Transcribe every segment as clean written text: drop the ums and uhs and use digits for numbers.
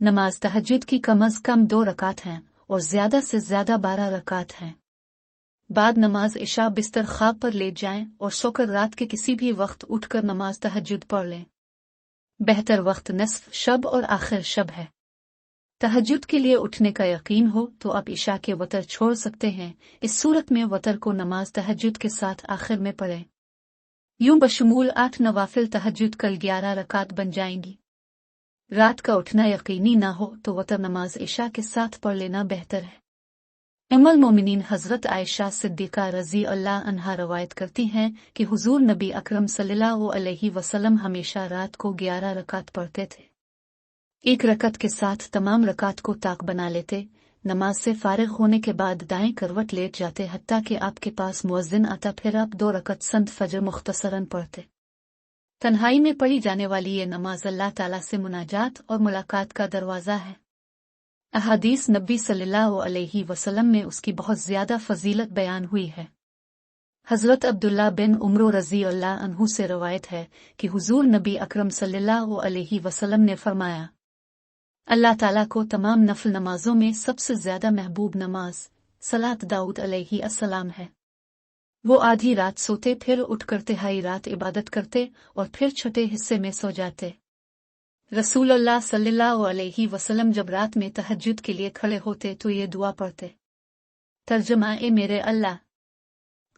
नमाज तहज्जुद की कम अज़ कम 2 रकात हैं और ज़्यादा से ज़्यादा 12 रकात हैं। बाद नमाज इशा बिस्तर ख्वाब पर लेट जाएं और सोकर रात के किसी भी वक्त उठकर नमाज तहज्जुद पढ़ लें। बेहतर वक्त निस्फ शब और आखिर शब है। तहज्जुद के लिए उठने का यकीन हो तो आप इशा के वतर छोड़ सकते हैं। इस सूरत में वतर को नमाज तहज्जुद के साथ आखिर में पढ़ें। यूं बशमूल 8 नवाफिल तहज्जुद कल 11 रकात बन जाएंगी। रात का उठना यकीनी ना हो तो वतर नमाज इशा के साथ पढ़ लेना बेहतर है। उम्मुल मोमिनीन हज़रत आयशा सिद्दीक़ा रज़ी अल्लाह अन्हा रवायत करती हैं कि हुज़ूर नबी अकरम सल्लल्लाहु अलैहि वसल्लम हमेशा रात को 11 रकात पढ़ते थे। एक रकत के साथ तमाम रकात को ताक बना लेते, नमाज से फारिग होने के बाद दाएं करवट लेट जाते हत्ता कि आपके पास मुअज्जिन आता, फिर आप 2 रकत संत फजर मुख्तसरन पढ़ते। तन्हाई में पढ़ी जाने वाली ये नमाज अल्लाह ताला से मुनाजात और मुलाकात का दरवाज़ा है। अहादीस नबी सल्लल्लाहु अलैहि वसल्लम में उसकी बहुत ज़्यादा फजीलत बयान हुई है। हज़रत अब्दुल्ला बिन उम्र रज़ी अल्लाह अन्हु से रवायत है कि हुज़ूर नबी अकरम सल्लल्लाहु अलैहि वसल्लम ने फरमाया, अल्लाह ताला को तमाम नफल नमाजों में सबसे ज़्यादा महबूब नमाज सलात दाऊद अलैहि अस्सलाम है। वो आधी रात सोते, फिर उठकर तिहाई रात इबादत करते और फिर छठे हिस्से में सो जाते। रसूलुल्लाह सल्लल्लाहु अलैहि वसल्लम जब रात में तहज्जुद के लिए खड़े होते तो ये दुआ पढ़ते। तर्जुमा: ए मेरे अल्लाह,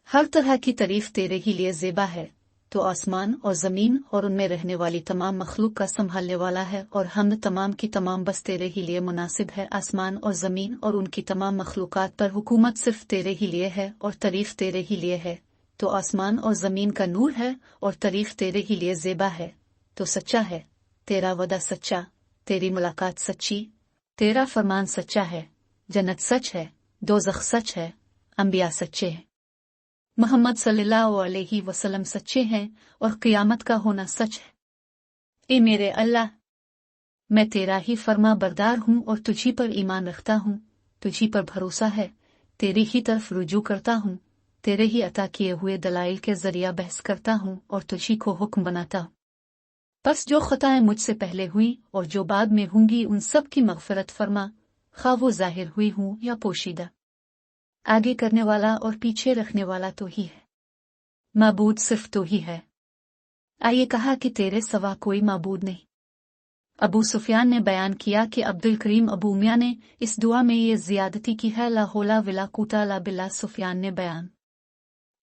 हर तरह की तारीफ तेरे ही लिए ज़ेबा है, तो आसमान और ज़मीन और उनमें रहने वाली तमाम मखलूक का संभालने वाला है, और हमद तमाम की तमाम बस तेरे ही लिए मुनासिब है। आसमान और ज़मीन और उनकी तमाम मखलूकात पर हुकूमत सिर्फ तेरे ही लिए है और तारीफ तेरे ही लिए है। तो आसमान और ज़मीन का नूर है और तारीफ तेरे ही लिए ज़ेबा है। तो सच्चा है, तेरा वदा सच्चा, तेरी मुलाकात सच्ची, तेरा फरमान सच्चा है, जन्नत सच है, दोज़ख सच है, अंबिया सच्चे हैं, मोहम्मद सल्लल्लाहु अलैहि वसल्लम सच्चे हैं और क़ियामत का होना सच है। ए मेरे अल्लाह, मैं तेरा ही फर्मा बरदार हूँ और तुझी पर ईमान रखता हूँ, तुझी पर भरोसा है, तेरी ही तरफ रुजू करता हूँ, तेरे ही अता किए हुए दलाइल के ज़रिया बहस करता हूँ और तुझी को हुक्म बनाता हूँ। बस जो ख़ताएं मुझसे पहले हुई और जो बाद में होंगी उन सब की मग़फ़िरत फरमा, खा वो ज़ाहिर हुई हूँ या पोशीदा। आगे करने वाला और पीछे रखने वाला तो ही है, माबूद सिर्फ तो ही है। आइए कहा कि तेरे सिवा कोई माबूद नहीं। अबू सुफियान ने बयान किया कि अब्दुल करीम अबू मियां ने इस दुआ में ये ज़ियादती की है, ला हौला वला कुव्वता इल्ला बिल्लाह। सुफियान ने बयान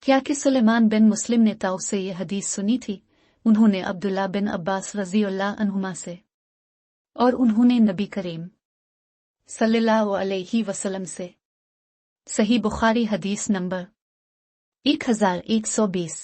किया कि सुलेमान बिन मुस्लिम ने ताऊ से ये हदीस सुनी थी, उन्होंने अब्दुल्ला बिन अब्बास रज़ी अल्लाह अन्हुमा से, और उन्होंने नबी करीम सल्लल्लाहु अलैहि वसल्लम से। सही बुखारी हदीस नंबर 1120।